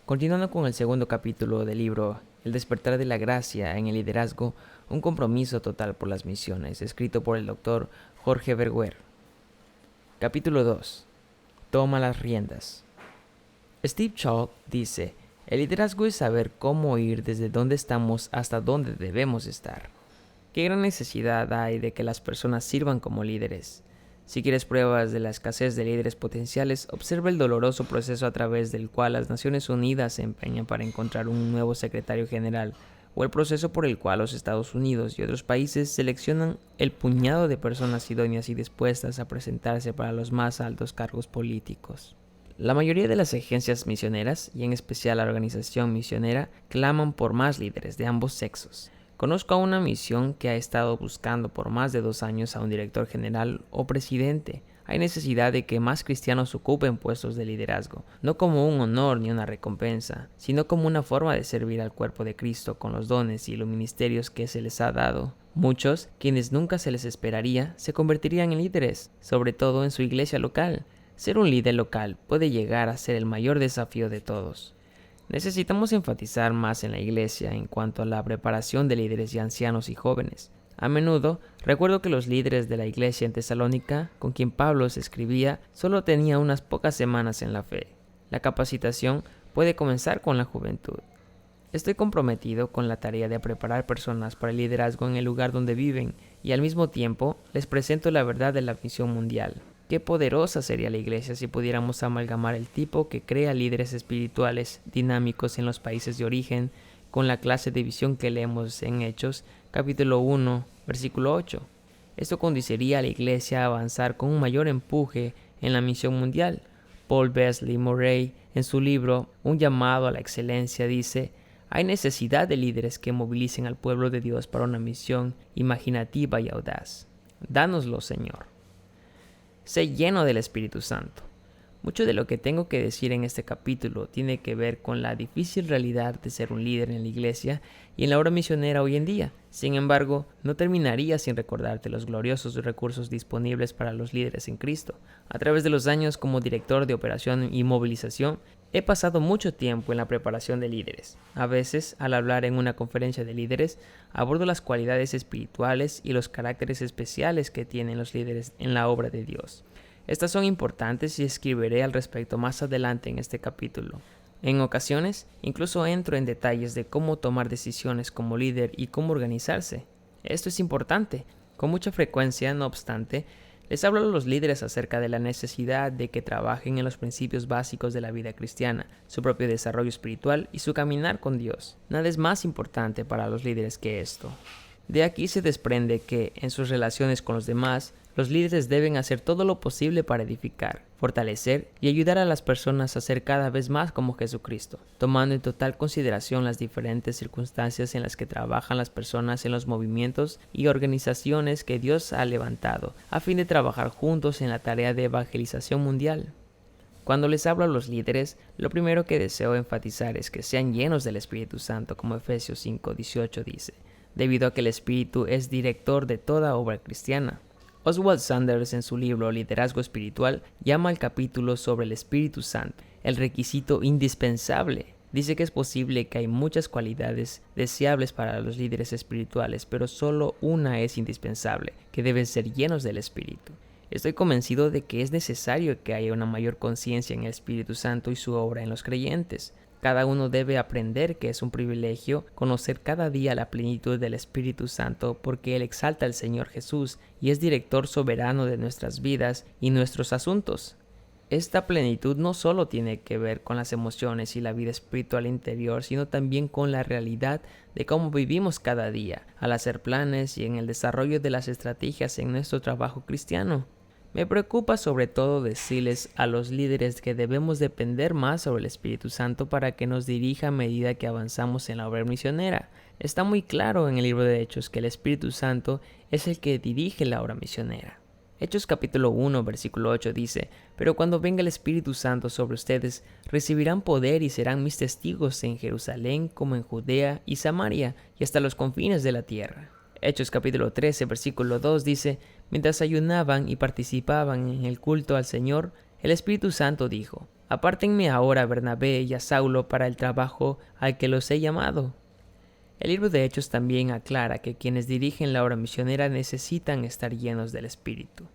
Continuando con el segundo capítulo del libro El despertar de la gracia en el liderazgo, un compromiso total por las misiones, escrito por el Dr. Jorge Verguer. Capítulo 2. Toma las riendas. Steve Chalk dice, el liderazgo es saber cómo ir desde donde estamos hasta donde debemos estar. ¿Qué gran necesidad hay de que las personas sirvan como líderes? Si quieres pruebas de la escasez de líderes potenciales, observa el doloroso proceso a través del cual las Naciones Unidas se empeñan para encontrar un nuevo secretario general, o el proceso por el cual los Estados Unidos y otros países seleccionan el puñado de personas idóneas y dispuestas a presentarse para los más altos cargos políticos. La mayoría de las agencias misioneras, y en especial la organización misionera, claman por más líderes de ambos sexos. Conozco a una misión que ha estado buscando por más de 2 años a un director general o presidente. Hay necesidad de que más cristianos ocupen puestos de liderazgo, no como un honor ni una recompensa, sino como una forma de servir al cuerpo de Cristo con los dones y los ministerios que se les ha dado. Muchos, quienes nunca se les esperaría, se convertirían en líderes, sobre todo en su iglesia local. Ser un líder local puede llegar a ser el mayor desafío de todos. Necesitamos enfatizar más en la iglesia en cuanto a la preparación de líderes y ancianos y jóvenes. A menudo, recuerdo que los líderes de la iglesia en Tesalónica, con quien Pablo se escribía, solo tenían unas pocas semanas en la fe. La capacitación puede comenzar con la juventud. Estoy comprometido con la tarea de preparar personas para el liderazgo en el lugar donde viven y al mismo tiempo les presento la verdad de la misión mundial. Qué poderosa sería la iglesia si pudiéramos amalgamar el tipo que crea líderes espirituales dinámicos en los países de origen con la clase de visión que leemos en Hechos, capítulo 1, versículo 8. Esto conduciría a la iglesia a avanzar con un mayor empuje en la misión mundial. Paul Beasley Murray, en su libro Un llamado a la excelencia, dice: hay necesidad de líderes que movilicen al pueblo de Dios para una misión imaginativa y audaz. Dánoslo, Señor. Sé lleno del Espíritu Santo. Mucho de lo que tengo que decir en este capítulo tiene que ver con la difícil realidad de ser un líder en la iglesia y en la obra misionera hoy en día. Sin embargo, no terminaría sin recordarte los gloriosos recursos disponibles para los líderes en Cristo. A través de los años como director de operación y movilización, he pasado mucho tiempo en la preparación de líderes. A veces, al hablar en una conferencia de líderes, abordo las cualidades espirituales y los caracteres especiales que tienen los líderes en la obra de Dios. Estas son importantes y escribiré al respecto más adelante en este capítulo. En ocasiones, incluso entro en detalles de cómo tomar decisiones como líder y cómo organizarse. Esto es importante. Con mucha frecuencia, no obstante, les hablo a los líderes acerca de la necesidad de que trabajen en los principios básicos de la vida cristiana, su propio desarrollo espiritual y su caminar con Dios. Nada es más importante para los líderes que esto. De aquí se desprende que, en sus relaciones con los demás, los líderes deben hacer todo lo posible para edificar, fortalecer y ayudar a las personas a ser cada vez más como Jesucristo, tomando en total consideración las diferentes circunstancias en las que trabajan las personas en los movimientos y organizaciones que Dios ha levantado, a fin de trabajar juntos en la tarea de evangelización mundial. Cuando les hablo a los líderes, lo primero que deseo enfatizar es que sean llenos del Espíritu Santo, como Efesios 5:18 dice, debido a que el Espíritu es director de toda obra cristiana. Oswald Sanders, en su libro Liderazgo Espiritual, llama al capítulo sobre el Espíritu Santo el requisito indispensable. Dice que es posible que hay muchas cualidades deseables para los líderes espirituales, pero solo una es indispensable, que deben ser llenos del Espíritu. Estoy convencido de que es necesario que haya una mayor conciencia en el Espíritu Santo y su obra en los creyentes. Cada uno debe aprender que es un privilegio conocer cada día la plenitud del Espíritu Santo porque Él exalta al Señor Jesús y es director soberano de nuestras vidas y nuestros asuntos. Esta plenitud no solo tiene que ver con las emociones y la vida espiritual interior, sino también con la realidad de cómo vivimos cada día, al hacer planes y en el desarrollo de las estrategias en nuestro trabajo cristiano. Me preocupa sobre todo decirles a los líderes que debemos depender más sobre el Espíritu Santo para que nos dirija a medida que avanzamos en la obra misionera. Está muy claro en el libro de Hechos que el Espíritu Santo es el que dirige la obra misionera. Hechos capítulo 1, versículo 8 dice: pero cuando venga el Espíritu Santo sobre ustedes, recibirán poder y serán mis testigos en Jerusalén como en Judea y Samaria y hasta los confines de la tierra. Hechos capítulo 13, versículo 2 dice: mientras ayunaban y participaban en el culto al Señor, el Espíritu Santo dijo: Apártenme ahora a Bernabé y a Saulo para el trabajo al que los he llamado. El libro de Hechos también aclara que quienes dirigen la obra misionera necesitan estar llenos del Espíritu.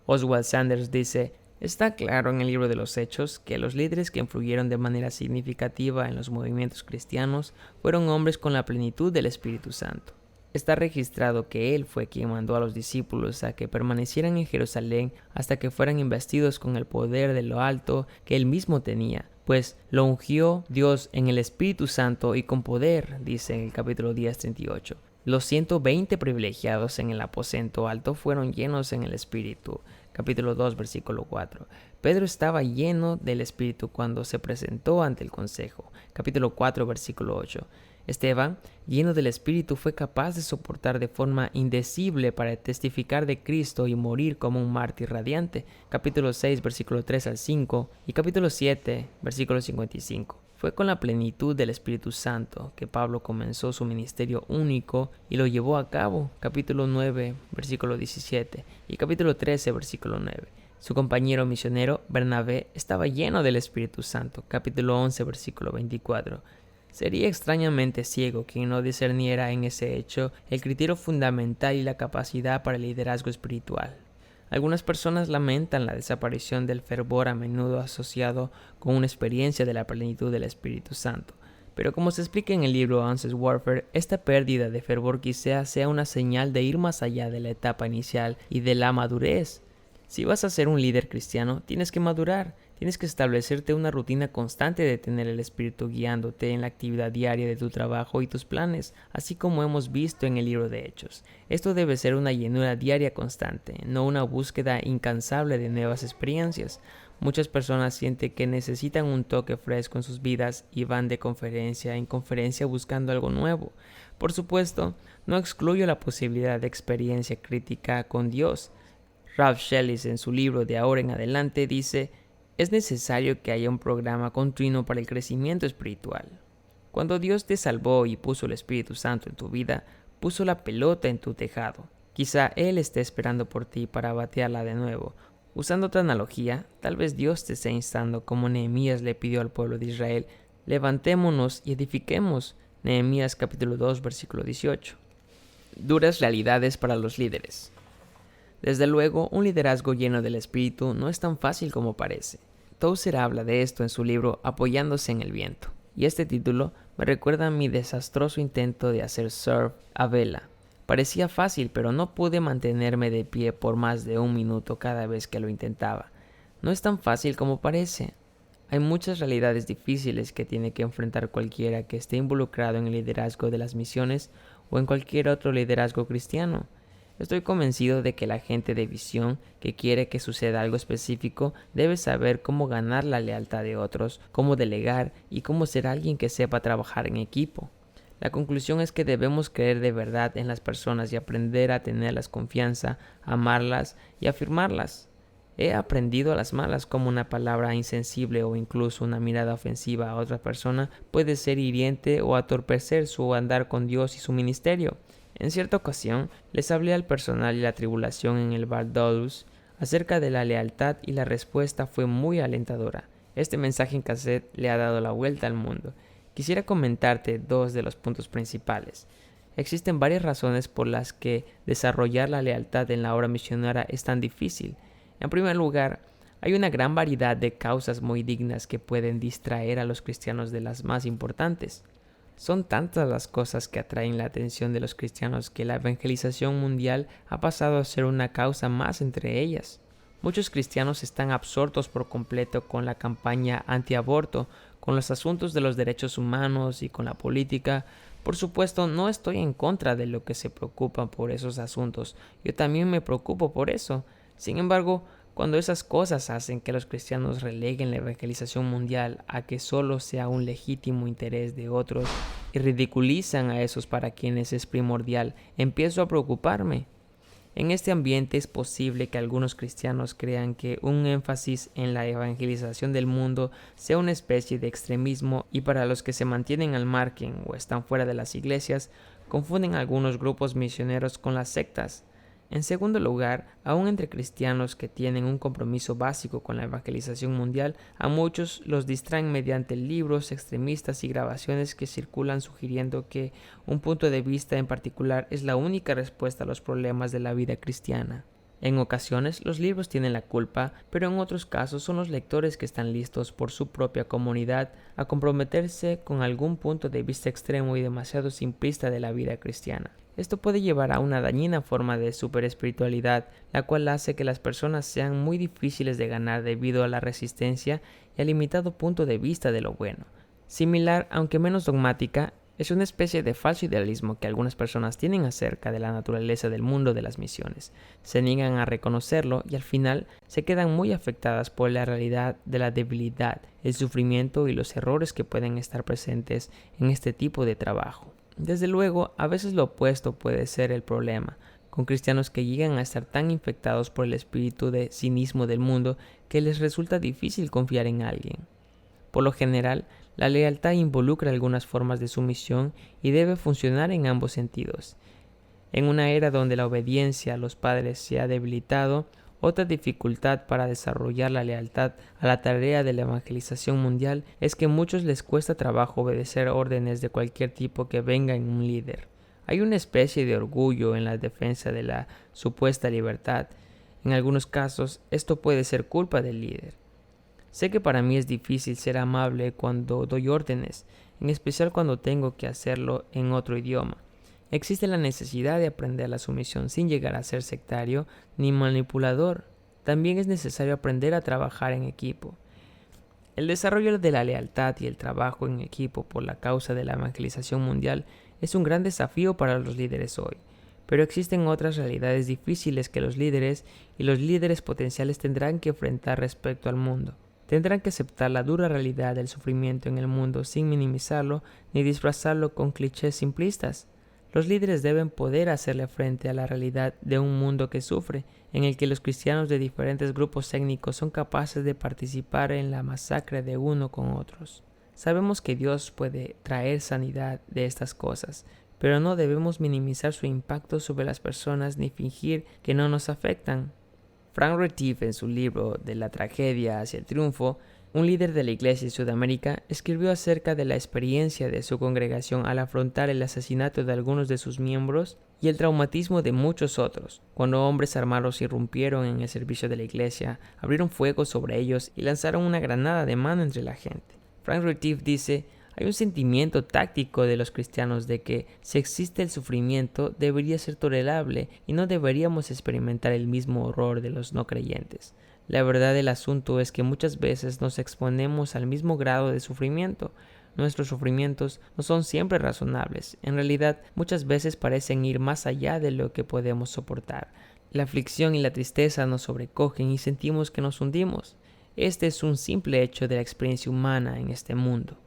Oswald Sanders dice: está claro en el libro de los Hechos que los líderes que influyeron de manera significativa en los movimientos cristianos fueron hombres con la plenitud del Espíritu Santo. Está registrado que él fue quien mandó a los discípulos a que permanecieran en Jerusalén hasta que fueran investidos con el poder de lo alto que él mismo tenía, pues lo ungió Dios en el Espíritu Santo y con poder, dice en el capítulo 10:38. Los 120 privilegiados en el aposento alto fueron llenos en el Espíritu. Capítulo 2, versículo 4. Pedro estaba lleno del Espíritu cuando se presentó ante el consejo. Capítulo 4, versículo 8. Esteban, lleno del Espíritu, fue capaz de soportar de forma indecible para testificar de Cristo y morir como un mártir radiante. Capítulo 6, versículo 3 al 5 y capítulo 7, versículo 55. Fue con la plenitud del Espíritu Santo que Pablo comenzó su ministerio único y lo llevó a cabo. Capítulo 9, versículo 17 y capítulo 13, versículo 9. Su compañero misionero, Bernabé, estaba lleno del Espíritu Santo. Capítulo 11, versículo 24. Sería extrañamente ciego quien no discerniera en ese hecho el criterio fundamental y la capacidad para el liderazgo espiritual. Algunas personas lamentan la desaparición del fervor a menudo asociado con una experiencia de la plenitud del Espíritu Santo. Pero como se explica en el libro Answers Warfare, esta pérdida de fervor quizá sea una señal de ir más allá de la etapa inicial y de la madurez. Si vas a ser un líder cristiano, tienes que madurar. Tienes que establecerte una rutina constante de tener el Espíritu guiándote en la actividad diaria de tu trabajo y tus planes, así como hemos visto en el libro de Hechos. Esto debe ser una llenura diaria constante, no una búsqueda incansable de nuevas experiencias. Muchas personas sienten que necesitan un toque fresco en sus vidas y van de conferencia en conferencia buscando algo nuevo. Por supuesto, no excluyo la posibilidad de experiencia crítica con Dios. Ralph Shellis, en su libro De ahora en adelante, dice: es necesario que haya un programa continuo para el crecimiento espiritual. Cuando Dios te salvó y puso el Espíritu Santo en tu vida, puso la pelota en tu tejado. Quizá Él esté esperando por ti para batearla de nuevo. Usando otra analogía, tal vez Dios te esté instando como Nehemías le pidió al pueblo de Israel: levantémonos y edifiquemos. Nehemías capítulo 2, versículo 18. Duras realidades para los líderes. Desde luego, un liderazgo lleno del Espíritu no es tan fácil como parece. Tozer habla de esto en su libro Apoyándose en el viento, y este título me recuerda a mi desastroso intento de hacer surf a vela. Parecía fácil, pero no pude mantenerme de pie por más de un minuto cada vez que lo intentaba. No es tan fácil como parece. Hay muchas realidades difíciles que tiene que enfrentar cualquiera que esté involucrado en el liderazgo de las misiones o en cualquier otro liderazgo cristiano. Estoy convencido de que la gente de visión que quiere que suceda algo específico debe saber cómo ganar la lealtad de otros, cómo delegar y cómo ser alguien que sepa trabajar en equipo. La conclusión es que debemos creer de verdad en las personas y aprender a tenerlas confianza, amarlas y afirmarlas. He aprendido a las malas cómo una palabra insensible o incluso una mirada ofensiva a otra persona puede ser hiriente o atorpecer su andar con Dios y su ministerio. En cierta ocasión, les hablé al personal y la tribulación en el Val d'Olus acerca de la lealtad y la respuesta fue muy alentadora. Este mensaje en cassette le ha dado la vuelta al mundo. Quisiera comentarte dos de los puntos principales. Existen varias razones por las que desarrollar la lealtad en la obra misionera es tan difícil. En primer lugar, hay una gran variedad de causas muy dignas que pueden distraer a los cristianos de las más importantes. Son tantas las cosas que atraen la atención de los cristianos que la evangelización mundial ha pasado a ser una causa más entre ellas. Muchos cristianos están absortos por completo con la campaña antiaborto, con los asuntos de los derechos humanos y con la política. Por supuesto, no estoy en contra de lo que se preocupan por esos asuntos. Yo también me preocupo por eso. Sin embargo, cuando esas cosas hacen que los cristianos releguen la evangelización mundial a que solo sea un legítimo interés de otros y ridiculizan a esos para quienes es primordial, empiezo a preocuparme. En este ambiente es posible que algunos cristianos crean que un énfasis en la evangelización del mundo sea una especie de extremismo y para los que se mantienen al margen o están fuera de las iglesias, confunden algunos grupos misioneros con las sectas. En segundo lugar, aún entre cristianos que tienen un compromiso básico con la evangelización mundial, a muchos los distraen mediante libros extremistas y grabaciones que circulan sugiriendo que un punto de vista en particular es la única respuesta a los problemas de la vida cristiana. En ocasiones los libros tienen la culpa, pero en otros casos son los lectores que están listos por su propia comunidad a comprometerse con algún punto de vista extremo y demasiado simplista de la vida cristiana. Esto puede llevar a una dañina forma de superespiritualidad, la cual hace que las personas sean muy difíciles de ganar debido a la resistencia y al limitado punto de vista de lo bueno. Similar, aunque menos dogmática, es una especie de falso idealismo que algunas personas tienen acerca de la naturaleza del mundo de las misiones. Se niegan a reconocerlo y al final se quedan muy afectadas por la realidad de la debilidad, el sufrimiento y los errores que pueden estar presentes en este tipo de trabajo. Desde luego, a veces lo opuesto puede ser el problema, con cristianos que llegan a estar tan infectados por el espíritu de cinismo del mundo que les resulta difícil confiar en alguien. Por lo general, la lealtad involucra algunas formas de sumisión y debe funcionar en ambos sentidos. En una era donde la obediencia a los padres se ha debilitado, otra dificultad para desarrollar la lealtad a la tarea de la evangelización mundial es que a muchos les cuesta trabajo obedecer órdenes de cualquier tipo que venga en un líder. Hay una especie de orgullo en la defensa de la supuesta libertad. En algunos casos, esto puede ser culpa del líder. Sé que para mí es difícil ser amable cuando doy órdenes, en especial cuando tengo que hacerlo en otro idioma. Existe la necesidad de aprender la sumisión sin llegar a ser sectario ni manipulador. También es necesario aprender a trabajar en equipo. El desarrollo de la lealtad y el trabajo en equipo por la causa de la evangelización mundial es un gran desafío para los líderes hoy. Pero existen otras realidades difíciles que los líderes y los líderes potenciales tendrán que enfrentar respecto al mundo. Tendrán que aceptar la dura realidad del sufrimiento en el mundo sin minimizarlo ni disfrazarlo con clichés simplistas. Los líderes deben poder hacerle frente a la realidad de un mundo que sufre, en el que los cristianos de diferentes grupos étnicos son capaces de participar en la masacre de uno con otros. Sabemos que Dios puede traer sanidad de estas cosas, pero no debemos minimizar su impacto sobre las personas ni fingir que no nos afectan. Frank Retief, en su libro De la tragedia hacia el triunfo, un líder de la iglesia en Sudamérica, escribió acerca de la experiencia de su congregación al afrontar el asesinato de algunos de sus miembros y el traumatismo de muchos otros, cuando hombres armados irrumpieron en el servicio de la iglesia, abrieron fuego sobre ellos y lanzaron una granada de mano entre la gente. Frank Retief dice: hay un sentimiento táctico de los cristianos de que si existe el sufrimiento debería ser tolerable y no deberíamos experimentar el mismo horror de los no creyentes. La verdad del asunto es que muchas veces nos exponemos al mismo grado de sufrimiento. Nuestros sufrimientos no son siempre razonables. En realidad, muchas veces parecen ir más allá de lo que podemos soportar. La aflicción y la tristeza nos sobrecogen y sentimos que nos hundimos. Este es un simple hecho de la experiencia humana en este mundo.